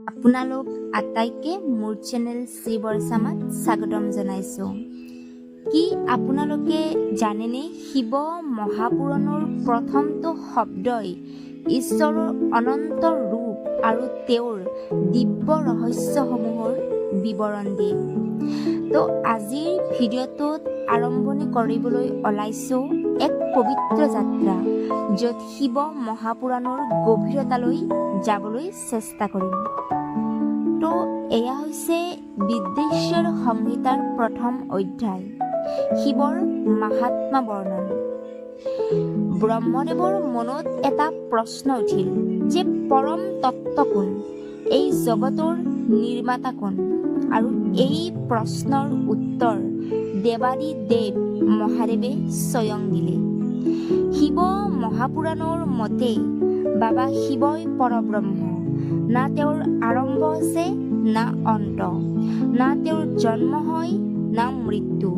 আপোনালোক আটাইকে মোৰ চেনেল শ্ৰী বৰচামাত স্বাগতম জনাইছোঁ। কি আপোনালোকে জানেনে, শিৱ মহাপুৰাণৰ প্ৰথমটো শব্দই ঈশ্বৰৰ অনন্ত ৰূপ আৰু তেওঁৰ দিব্য ৰহস্যসমূহৰ বিৱৰণ দিয়ে। তো আজিৰ ভিডিঅ'টোত আৰম্ভণি কৰিবলৈ ওলাইছোঁ এক পবিত্ৰ যাত্ৰা, য'ত শিৱ মহাপুৰাণৰ গভীৰতালৈ যাবলৈ চেষ্টা কৰিম। তো এয়া হৈছে বিদ্বেশ্বৰ সংহিতাৰ প্ৰথম অধ্যায়, শিৱৰ মাহাত্ম্য বৰ্ণন। ব্ৰহ্মদেৱৰ মনত এটা প্ৰশ্ন উঠিল যে পৰম তত্ত্ব কোন, এই জগতৰ নিৰ্মাতা কোন? আৰু এই প্ৰশ্নৰ উত্তৰ দেৱাদিদেৱ মহাদেৱে স্বয়ং দিলে। শিৱ মহাপুৰাণৰ মতে বাবা শিৱই পৰব্ৰহ্ম, না তেওঁৰ আৰম্ভ আছে না অন্ত, না তেওঁৰ জন্ম হয় না মৃত্যু,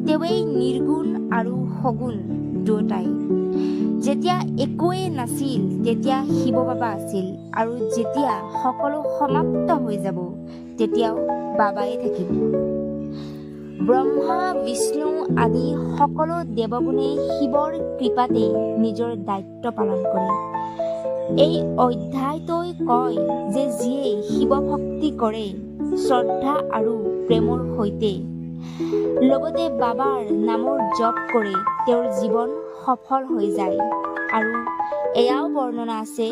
তেওঁৱেই নিৰ্গুণ আৰু সগুণ দুয়োটাই। যেতিয়া একোৱেই নাছিল তেতিয়া শিৱ বাবা আছিল, আৰু যেতিয়া সকলো সমাপ্ত হৈ যাব তেতিয়াও বাবাই থাকিব। ব্ৰহ্মা বিষ্ণু আদি সকলো দেৱগুণে শিৱৰ কৃপাতেই নিজৰ দায়িত্ব পালন কৰে। এই অধ্যায়টোই কয় যে যিয়ে শিৱ ভক্তি কৰে শ্ৰদ্ধা আৰু প্ৰেমৰ সৈতে, লগতে বাবাৰ নামৰ জপ কৰে, তেওঁৰ জীৱন সফল হৈ যায়। আৰু এয়াও বৰ্ণনা আছে,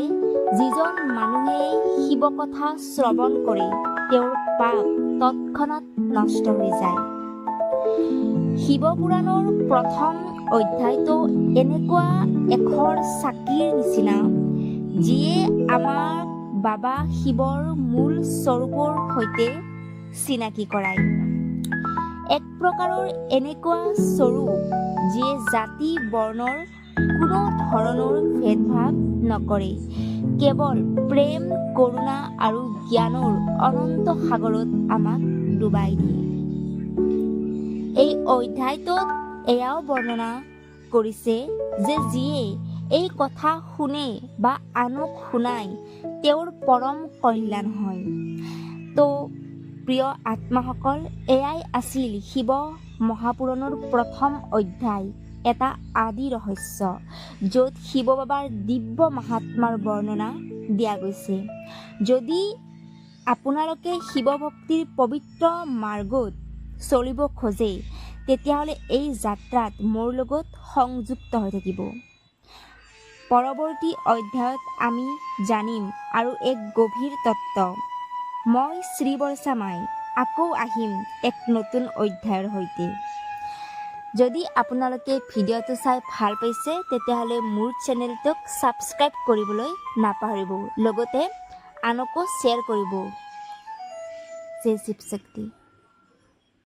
যিজন মানুহে শিৱ কথা শ্ৰৱণ কৰে তেওঁৰ পাপ তৎক্ষণাত নষ্ট হৈ যায়। শিৱপুৰাণৰ প্ৰথম অধ্যায়টো এনেকুৱা এখৰ চাকিৰ নিচিনা, যিয়ে আমাক বাবা শিৱৰ মূল স্বৰূপৰ সৈতে চিনাকি কৰায়। এক প্ৰকাৰৰ এনেকুৱা স্বৰূপ যিয়ে জাতি বৰ্ণৰ কোনো ধৰণৰ ভেদভাৱ নকৰে, কেৱল প্ৰেম কৰোণা আৰু জ্ঞানৰ অনন্ত সাগৰত আমাক ডুবাই দিয়ে। এই অধ্যায়টোত এয়াও বৰ্ণনা কৰিছে যে যিয়ে এই কথা শুনে বা আনক শুনাই তেওঁৰ পৰম কল্যাণ হয়। তো প্ৰিয় আত্মাসকল, এয়াই আছিল শিৱ মহাপুৰাণৰ প্ৰথম অধ্যায়, এটা আদি ৰহস্য, য'ত শিৱ বাবাৰ দিব্য মাহাত্ম্যৰ বৰ্ণনা দিয়া গৈছে। যদি আপোনালোকে শিৱ ভক্তিৰ পবিত্ৰ মাৰ্গত চলিব খোজে, তেতিয়াহ'লে এই যাত্ৰাত মোৰ লগত সংযুক্ত হৈ থাকিব। পৰৱৰ্তী অধ্যায়ত আমি জানিম আৰু এক গভীৰ তত্ত্ব। মই শ্ৰী বৰচামাই আকৌ আহিম এক নতুন অধ্যায়ৰ সৈতে। যদি আপোনালোকে ভিডিঅ'টো চাই ভাল পাইছে, তেতিয়াহ'লে মোৰ চেনেলটোক ছাবস্ক্ৰাইব কৰিবলৈ নাপাহৰিব, লগতে আনকো শ্বেয়াৰ কৰিব। জয় শিৱ শক্তি।